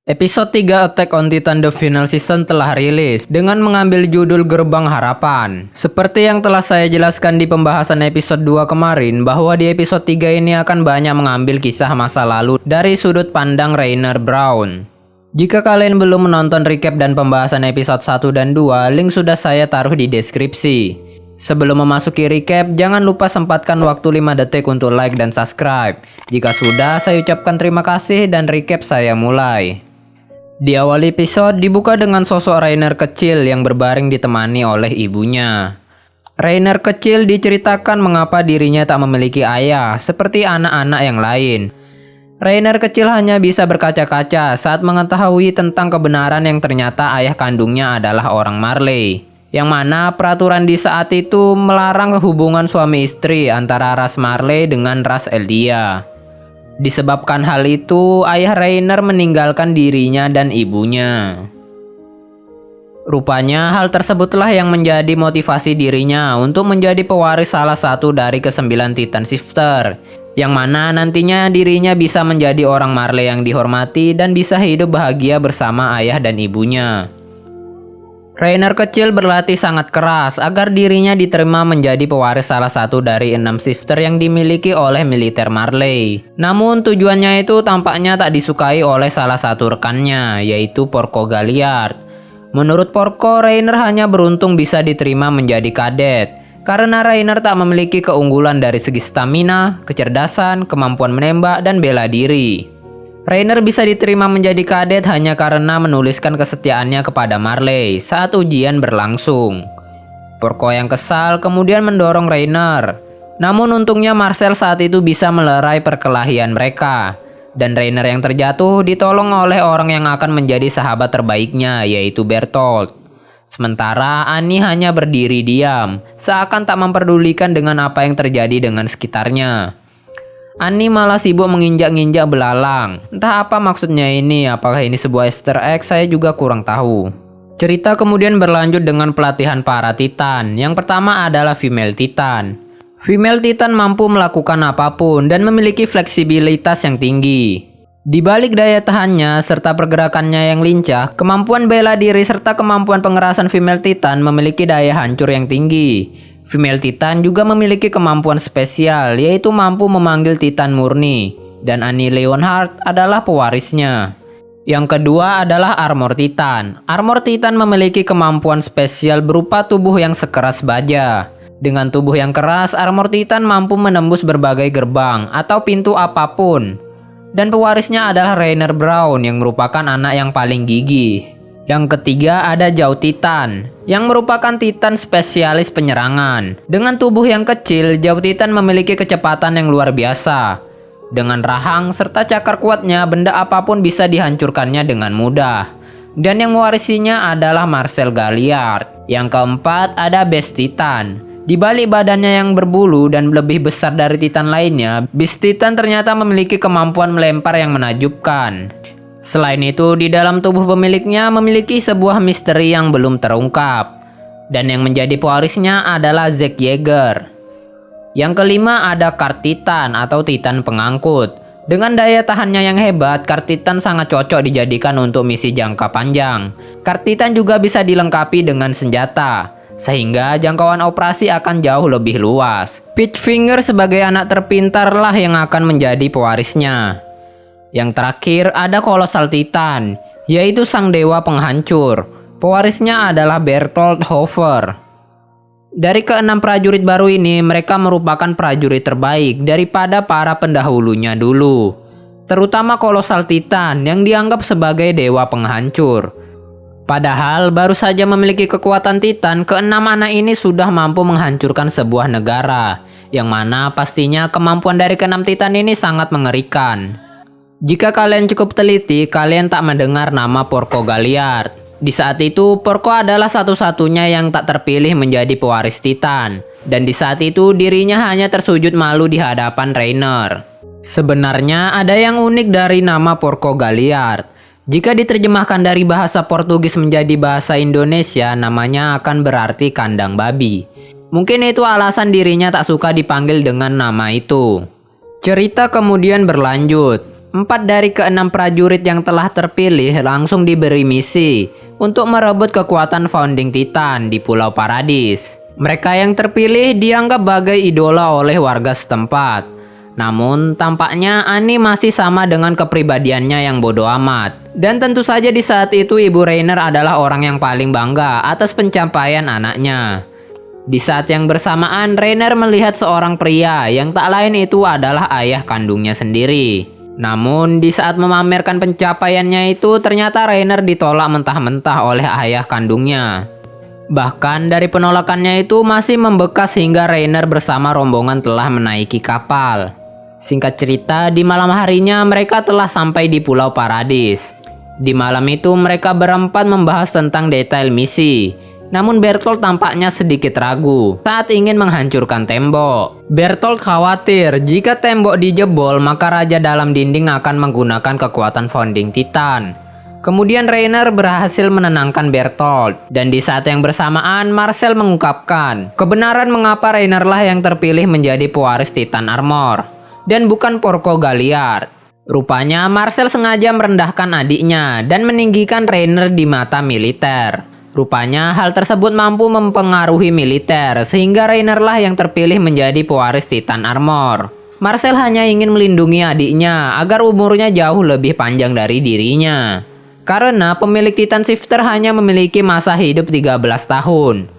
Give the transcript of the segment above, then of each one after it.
Episode 3 Attack on Titan The Final Season telah rilis dengan mengambil judul Gerbang Harapan. Seperti yang telah saya jelaskan di pembahasan episode 2 kemarin, bahwa di episode 3 ini akan banyak mengambil kisah masa lalu dari sudut pandang Rainer Braun. Jika kalian belum menonton recap dan pembahasan episode 1 dan 2, link sudah saya taruh di deskripsi. Sebelum memasuki recap, jangan lupa sempatkan waktu 5 detik untuk like dan subscribe. Jika sudah, saya ucapkan terima kasih dan recap saya mulai. Di awal episode dibuka dengan sosok Rainer kecil yang berbaring ditemani oleh ibunya. Rainer kecil diceritakan mengapa dirinya tak memiliki ayah seperti anak-anak yang lain. Rainer kecil hanya bisa berkaca-kaca saat mengetahui tentang kebenaran yang ternyata ayah kandungnya adalah orang Marley. Yang mana peraturan di saat itu melarang hubungan suami istri antara ras Marley dengan ras Eldia. Disebabkan hal itu, ayah Rainer meninggalkan dirinya dan ibunya. Rupanya hal tersebutlah yang menjadi motivasi dirinya untuk menjadi pewaris salah satu dari ke-9 Titan Shifter, yang mana nantinya dirinya bisa menjadi orang Marley yang dihormati dan bisa hidup bahagia bersama ayah dan ibunya. Rainer kecil berlatih sangat keras agar dirinya diterima menjadi pewaris salah satu dari 6 shifter yang dimiliki oleh militer Marley. Namun tujuannya itu tampaknya tak disukai oleh salah satu rekannya, yaitu Porco Galliard. Menurut Porco, Rainer hanya beruntung bisa diterima menjadi kadet, karena Rainer tak memiliki keunggulan dari segi stamina, kecerdasan, kemampuan menembak, dan bela diri. Rainer bisa diterima menjadi kadet hanya karena menuliskan kesetiaannya kepada Marley saat ujian berlangsung. Porco yang kesal kemudian mendorong Rainer. Namun untungnya Marcel saat itu bisa melerai perkelahian mereka. Dan Rainer yang terjatuh ditolong oleh orang yang akan menjadi sahabat terbaiknya, yaitu Bertolt. Sementara Annie hanya berdiri diam, seakan tak memperdulikan dengan apa yang terjadi dengan sekitarnya. Annie malah sibuk menginjak-injak belalang. Entah apa maksudnya ini, apakah ini sebuah easter egg, saya juga kurang tahu. Cerita kemudian berlanjut dengan pelatihan para Titan. Yang pertama adalah Female Titan. Female Titan mampu melakukan apapun dan memiliki fleksibilitas yang tinggi. Di balik daya tahannya serta pergerakannya yang lincah, kemampuan bela diri serta kemampuan pengerasan Female Titan memiliki daya hancur yang tinggi. Female Titan juga memiliki kemampuan spesial, yaitu mampu memanggil Titan murni, dan Annie Leonhardt adalah pewarisnya. Yang kedua adalah Armor Titan. Armor Titan memiliki kemampuan spesial berupa tubuh yang sekeras baja. Dengan tubuh yang keras, Armor Titan mampu menembus berbagai gerbang atau pintu apapun. Dan pewarisnya adalah Rainer Braun yang merupakan anak yang paling gigih. Yang ketiga ada Jaw Titan, yang merupakan Titan spesialis penyerangan. Dengan tubuh yang kecil, Jaw Titan memiliki kecepatan yang luar biasa. Dengan rahang serta cakar kuatnya, benda apapun bisa dihancurkannya dengan mudah. Dan yang mewarisinya adalah Marcel Galliard. Yang keempat ada Beast Titan. Di balik badannya yang berbulu dan lebih besar dari Titan lainnya, Beast Titan ternyata memiliki kemampuan melempar yang menakjubkan. Selain itu, di dalam tubuh pemiliknya memiliki sebuah misteri yang belum terungkap. Dan yang menjadi pewarisnya adalah Zack Yeager. Yang kelima ada Cart Titan atau Titan pengangkut. Dengan daya tahannya yang hebat, Cart Titan sangat cocok dijadikan untuk misi jangka panjang. Cart Titan juga bisa dilengkapi dengan senjata, sehingga jangkauan operasi akan jauh lebih luas. Pitchfinger sebagai anak terpintar lah yang akan menjadi pewarisnya. Yang terakhir ada Colossal Titan, yaitu sang dewa penghancur. Pewarisnya adalah Bertolt Hofer. Dari ke-6 prajurit baru ini, mereka merupakan prajurit terbaik daripada para pendahulunya dulu. Terutama Colossal Titan yang dianggap sebagai dewa penghancur. Padahal baru saja memiliki kekuatan Titan, ke-6 anak ini sudah mampu menghancurkan sebuah negara. Yang mana pastinya kemampuan dari ke-6 Titan ini sangat mengerikan. Jika kalian cukup teliti, kalian tak mendengar nama Porco Galliard. Di saat itu, Porco adalah satu-satunya yang tak terpilih menjadi pewaris Titan. Dan di saat itu, dirinya hanya tersujud malu di hadapan Rainer. Sebenarnya ada yang unik dari nama Porco Galliard. Jika diterjemahkan dari bahasa Portugis menjadi bahasa Indonesia, namanya akan berarti kandang babi. Mungkin itu alasan dirinya tak suka dipanggil dengan nama itu. Cerita kemudian berlanjut. 4 dari ke-6 prajurit yang telah terpilih langsung diberi misi untuk merebut kekuatan Founding Titan di Pulau Paradis. Mereka yang terpilih dianggap bagai idola oleh warga setempat. Namun, tampaknya Annie masih sama dengan kepribadiannya yang bodoh amat. Dan tentu saja di saat itu Ibu Rainer adalah orang yang paling bangga atas pencapaian anaknya. Di saat yang bersamaan, Rainer melihat seorang pria yang tak lain itu adalah ayah kandungnya sendiri. Namun, di saat memamerkan pencapaiannya itu, ternyata Rainer ditolak mentah-mentah oleh ayah kandungnya. Bahkan dari penolakannya itu masih membekas hingga Rainer bersama rombongan telah menaiki kapal. Singkat cerita, di malam harinya mereka telah sampai di Pulau Paradis. Di malam itu mereka berempat membahas tentang detail misi. Namun Bertolt tampaknya sedikit ragu saat ingin menghancurkan tembok. Bertolt khawatir jika tembok dijebol maka Raja Dalam Dinding akan menggunakan kekuatan Founding Titan. Kemudian Rainer berhasil menenangkan Bertolt. Dan di saat yang bersamaan Marcel mengungkapkan kebenaran mengapa Rainer lah yang terpilih menjadi pewaris Titan Armor dan bukan Porco Galliard. Rupanya Marcel sengaja merendahkan adiknya dan meninggikan Rainer di mata militer. Rupanya hal tersebut mampu mempengaruhi militer sehingga Rainer lah yang terpilih menjadi pewaris Titan Armor. Marcel hanya ingin melindungi adiknya agar umurnya jauh lebih panjang dari dirinya. Karena pemilik Titan Shifter hanya memiliki masa hidup 13 tahun.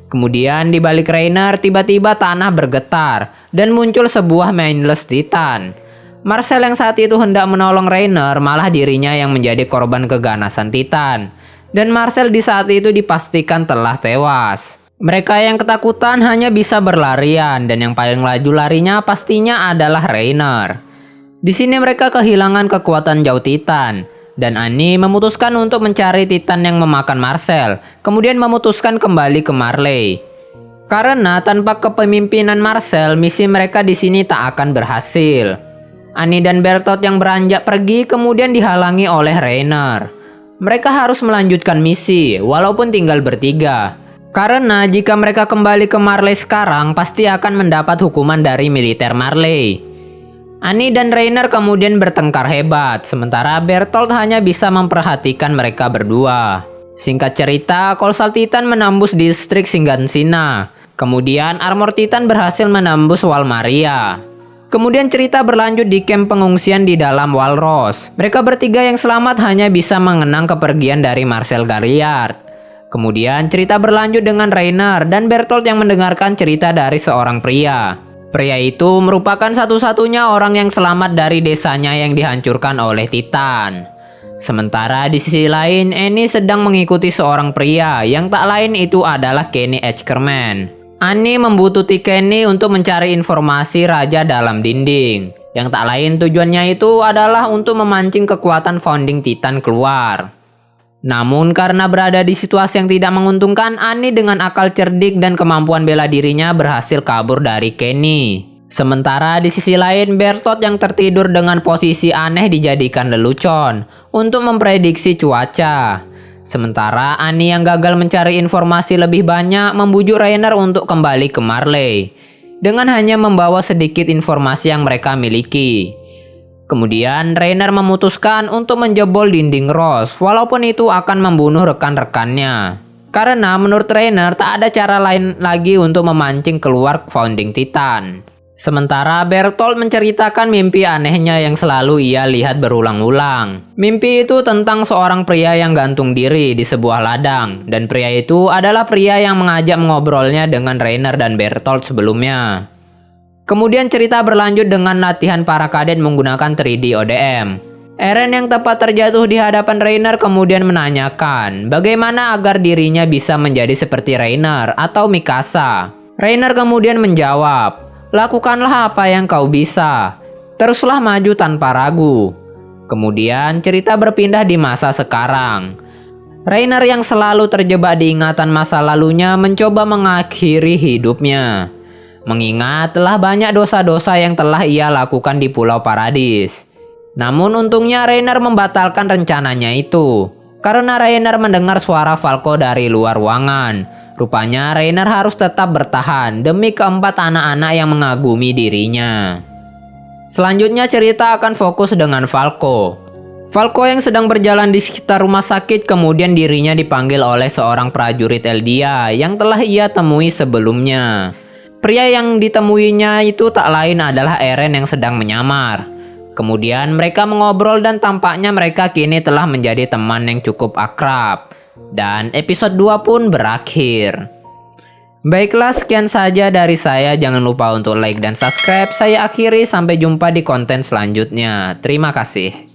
Kemudian di balik Rainer tiba-tiba tanah bergetar dan muncul sebuah Mindless Titan. Marcel yang saat itu hendak menolong Rainer malah dirinya yang menjadi korban keganasan Titan. Dan Marcel di saat itu dipastikan telah tewas. Mereka yang ketakutan hanya bisa berlarian dan yang paling laju larinya pastinya adalah Rainer. Di sini mereka kehilangan kekuatan jauh Titan. Dan Annie memutuskan untuk mencari Titan yang memakan Marcel, kemudian memutuskan kembali ke Marley. Karena tanpa kepemimpinan Marcel, misi mereka di sini tak akan berhasil. Annie dan Bertolt yang beranjak pergi kemudian dihalangi oleh Rainer. Mereka harus melanjutkan misi, walaupun tinggal bertiga. Karena jika mereka kembali ke Marley sekarang, pasti akan mendapat hukuman dari militer Marley. Annie dan Rainer kemudian bertengkar hebat, sementara Bertolt hanya bisa memperhatikan mereka berdua. Singkat cerita, Kolsal Titan menembus distrik Singgansina. Kemudian Armor Titan berhasil menembus Wal Maria. Kemudian cerita berlanjut di kamp pengungsian di dalam Walros. Mereka bertiga yang selamat hanya bisa mengenang kepergian dari Marcel Galliard. Kemudian cerita berlanjut dengan Rainer dan Bertolt yang mendengarkan cerita dari seorang pria. Pria itu merupakan satu-satunya orang yang selamat dari desanya yang dihancurkan oleh Titan. Sementara di sisi lain, Annie sedang mengikuti seorang pria yang tak lain itu adalah Kenny Ackerman. Annie membutuhkan Kenny untuk mencari informasi Raja Dalam Dinding. Yang tak lain tujuannya itu adalah untuk memancing kekuatan Founding Titan keluar. Namun karena berada di situasi yang tidak menguntungkan, Annie dengan akal cerdik dan kemampuan bela dirinya berhasil kabur dari Kenny. Sementara di sisi lain, Bertolt yang tertidur dengan posisi aneh dijadikan lelucon untuk memprediksi cuaca. Sementara Annie yang gagal mencari informasi lebih banyak membujuk Rainer untuk kembali ke Marley dengan hanya membawa sedikit informasi yang mereka miliki. Kemudian Rainer memutuskan untuk menjebol dinding Rose walaupun itu akan membunuh rekan-rekannya. Karena menurut Rainer tak ada cara lain lagi untuk memancing keluar Founding Titan. Sementara Bertolt menceritakan mimpi anehnya yang selalu ia lihat berulang-ulang. Mimpi itu tentang seorang pria yang gantung diri di sebuah ladang. Dan pria itu adalah pria yang mengajak mengobrolnya dengan Rainer dan Bertolt sebelumnya. Kemudian cerita berlanjut dengan latihan para kadet menggunakan 3D ODM. Eren yang tepat terjatuh di hadapan Rainer kemudian menanyakan bagaimana agar dirinya bisa menjadi seperti Rainer atau Mikasa. Rainer kemudian menjawab, "Lakukanlah apa yang kau bisa. Teruslah maju tanpa ragu." Kemudian cerita berpindah di masa sekarang. Rainer yang selalu terjebak di ingatan masa lalunya mencoba mengakhiri hidupnya. Mengingat telah banyak dosa-dosa yang telah ia lakukan di Pulau Paradis. Namun untungnya Rainer membatalkan rencananya itu. Karena Rainer mendengar suara Falco dari luar ruangan. Rupanya Rainer harus tetap bertahan demi keempat anak-anak yang mengagumi dirinya. Selanjutnya cerita akan fokus dengan Falco. Falco yang sedang berjalan di sekitar rumah sakit, kemudian dirinya dipanggil oleh seorang prajurit Eldia yang telah ia temui sebelumnya. Pria yang ditemuinya itu tak lain adalah Eren yang sedang menyamar. Kemudian mereka mengobrol dan tampaknya mereka kini telah menjadi teman yang cukup akrab. Dan episode 2 pun berakhir. Baiklah, sekian saja dari saya. Jangan lupa untuk like dan subscribe. Saya akhiri, sampai jumpa di konten selanjutnya. Terima kasih.